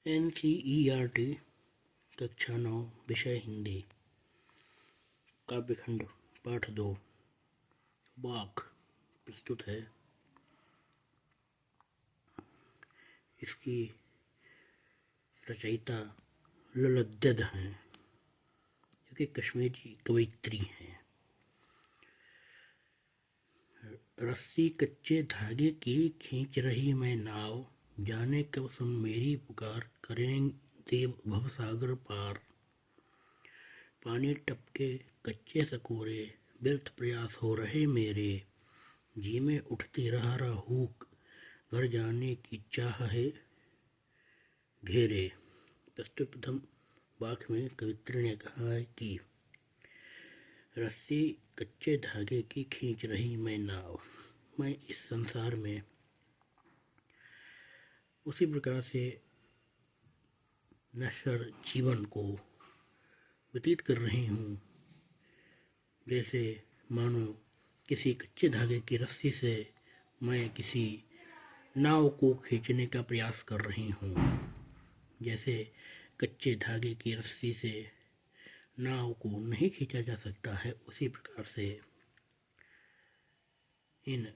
NCERT कक्षा 9 विषय हिंदी काव्यखंड पाठ 2 वाक प्रस्तुत है। इसकी रचयिता ललद्दद हैं जो कि कश्मीरी कवयित्री हैं। रस्सी कच्चे धागे की खींच रही मैं नाव, जाने कब सुन मेरी पुकार, करें देव भवसागर पार। पानी टपके कच्चे सकोरे, व्यर्थ प्रयास हो रहे मेरे, जी में उठती रहा हूक, घर जाने की चाह है घेरे। प्रस्तुत प्रथम वाक्य में कवित्री ने कहा है कि रस्सी कच्चे धागे की खींच रही मैं नाव। मैं इस संसार में उसी प्रकार से नश्वर जीवन को व्यतीत कर रही हूँ जैसे मानो किसी कच्चे धागे की रस्सी से मैं किसी नाव को खींचने का प्रयास कर रही हूँ। जैसे कच्चे धागे की रस्सी से नाव को नहीं खींचा जा सकता है, उसी प्रकार से इन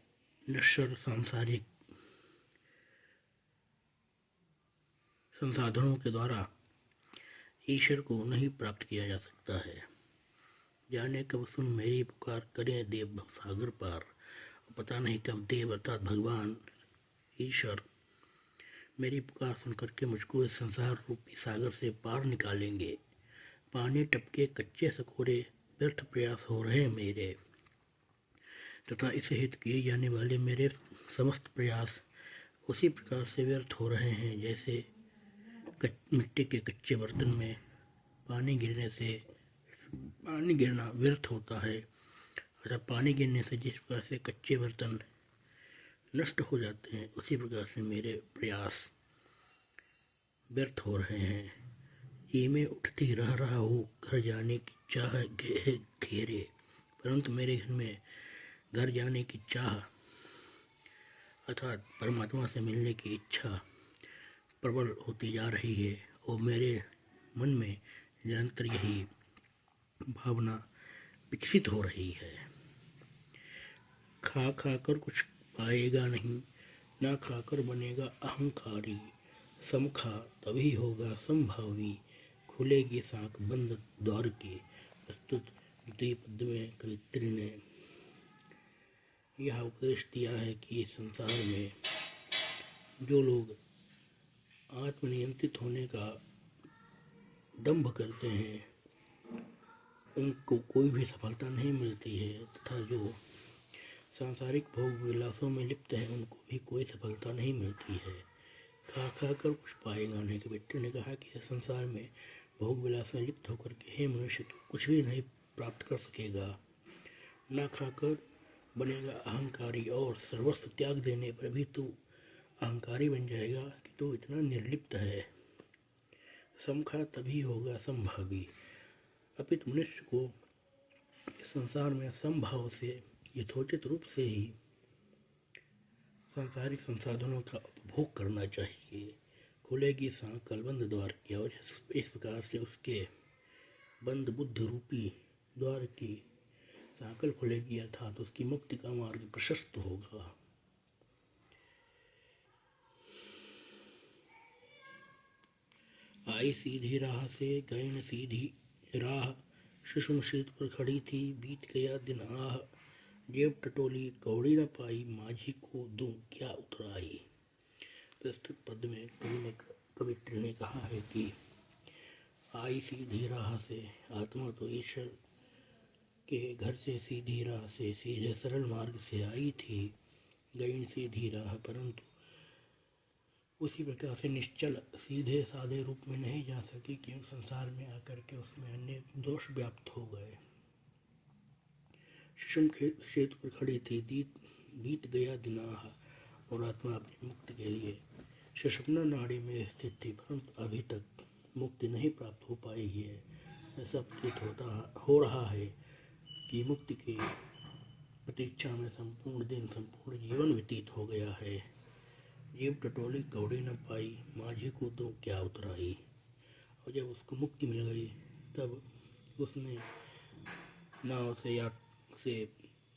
नश्वर सांसारिक संसाधनों के द्वारा ईश्वर को नहीं प्राप्त किया जा सकता है। जाने कब सुन मेरी पुकार, करें देव सागर पार। पता नहीं कब देव अर्थात भगवान ईश्वर मेरी पुकार सुन करके मुझको इस संसार रूपी सागर से पार निकालेंगे। पानी टपके कच्चे सकोरे, व्यर्थ प्रयास हो रहे मेरे, तथा इससे हित किए जाने वाले मेरे समस्त प्रयास उसी प्रकार से व्यर्थ हो रहे हैं जैसे मिट्टी के कच्चे बर्तन में पानी गिरना व्यर्थ होता है। अतः पानी गिरने से जिस प्रकार से कच्चे बर्तन नष्ट हो जाते हैं, उसी प्रकार से मेरे प्रयास व्यर्थ हो रहे हैं। ये मैं उठती रहा हूँ, घर जाने की चाह घेरे, परंतु मेरे घर में घर जाने की चाह अर्थात परमात्मा से मिलने की इच्छा प्रबल होती जा रही है और मेरे मन में निरंतर यही भावना विकसित हो रही है। खा कर कुछ पाएगा नहीं, ना खाकर बनेगा अहंकारी, सम खा तभी होगा संभावी, खुलेगी साँख बंद द्वार की। प्रस्तुत द्वितीय पद्य में कवित्री ने यह उपदेश दिया है कि इस संसार में जो लोग आत्मनियंत्रित होने का दंभ करते हैं उनको कोई भी सफलता नहीं मिलती है, तथा जो सांसारिक भोग विलासों में लिप्त हैं उनको भी कोई सफलता नहीं मिलती है। खा कर कुछ पाएगा नहीं। कवित्री ने कहा कि इस संसार में भोग विलास में लिप्त होकर के हे मनुष्य तू कुछ भी नहीं प्राप्त कर सकेगा। ना खाकर बनेगा अहंकारी और सर्वस्व त्याग देने पर भी तू अहंकारी बन जाएगा कि तू इतना निर्लिप्त है। समखा तभी होगा संभावी, अपितु मनुष्य को इस संसार में समभाव से यथोचित रूप से ही सांसारिक संसाधनों का उपभोग करना चाहिए। खुलेगी साँख कलबंद द्वार की, और इस प्रकार से उसके बंद बुद्ध रूपी द्वार की सांकल खुलेगी अर्थात उसकी मुक्ति का मार्ग प्रशस्त होगा। आई सीधी राह से गए न सीधी राह, सुषुम शीत पर खड़ी थी बीत गया दिन आह, जेब टटोली कौड़ी न पाई, माझी को दूं क्या उतराई। प्रस्तुत पद में कवित्री ने कहा है कि आई सीधी राह से, आत्मा तो ईश्वर के घर से सीधी राह से सीधे सरल मार्ग से आई थी, गई सीधी राह, परंतु उसी प्रकार से निश्चल सीधे साधे रूप में नहीं जा सकी क्योंकि संसार में आकर के उसमें अन्य दोष व्याप्त हो गए। सुषुम क्षेत्र पर खड़ी थी, बीत गया दिनाह, और आत्मा अपनी मुक्ति के लिए सुषुम्ना नाड़ी में स्थित थी, परंतु अभी तक मुक्ति नहीं प्राप्त हो पाई है। ऐसा प्रतीत हो रहा है कि मुक्ति की प्रतीक्षा में संपूर्ण दिन संपूर्ण जीवन व्यतीत हो गया है। जेब टटोली कौड़ी न पाई, माझी को तो क्या उतराई। और जब उसको मुक्ति मिल गई तब उसने नाव से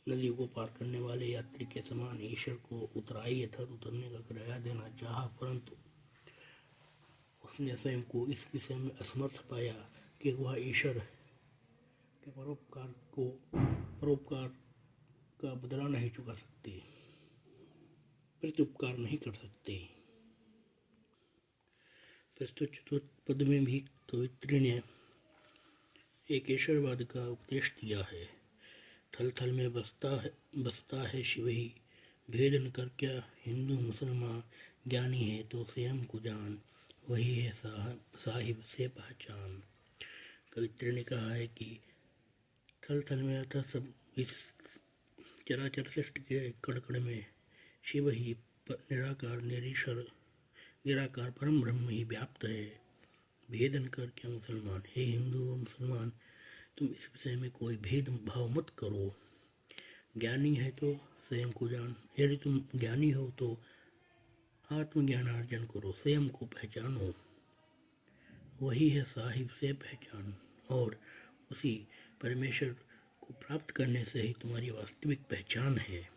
नदी को पार करने वाले यात्री के समान ईश्वर को उतराई अर्थात उतरने का किराया देना चाहा, परंतु उसने स्वयं को इस विषय में असमर्थ पाया कि वह ईश्वर के परोपकार का बदला नहीं चुका सकते, प्रत्युपकार नहीं कर सकते। प्रस्तुत चतुर्थ पद में भी कवित्री ने एक ईश्वरवाद का उपदेश दिया है। थल थल में बसता है शिव ही, भेद न कर क्या हिंदू मुसलमान, ज्ञानी है तो स्वयं को जान, वही है साहिब से पहचान। कवित्री ने कहा है कि थल थल में अर्थात सब इस चराचर सृष्टि के कण कण में शिव ही निराकार निराकार परम ब्रह्म ही व्याप्त है। भेदन कर क्या मुसलमान, हे हिंदू और मुसलमान तुम इस विषय में कोई भेद भाव मत करो। ज्ञानी है तो स्वयं को जान, यदि तुम ज्ञानी हो तो आत्मज्ञान अर्जन करो, स्वयं को पहचानो, वही है साहिब से पहचान। और उसी परमेश्वर को प्राप्त करने से ही तुम्हारी वास्तविक पहचान है।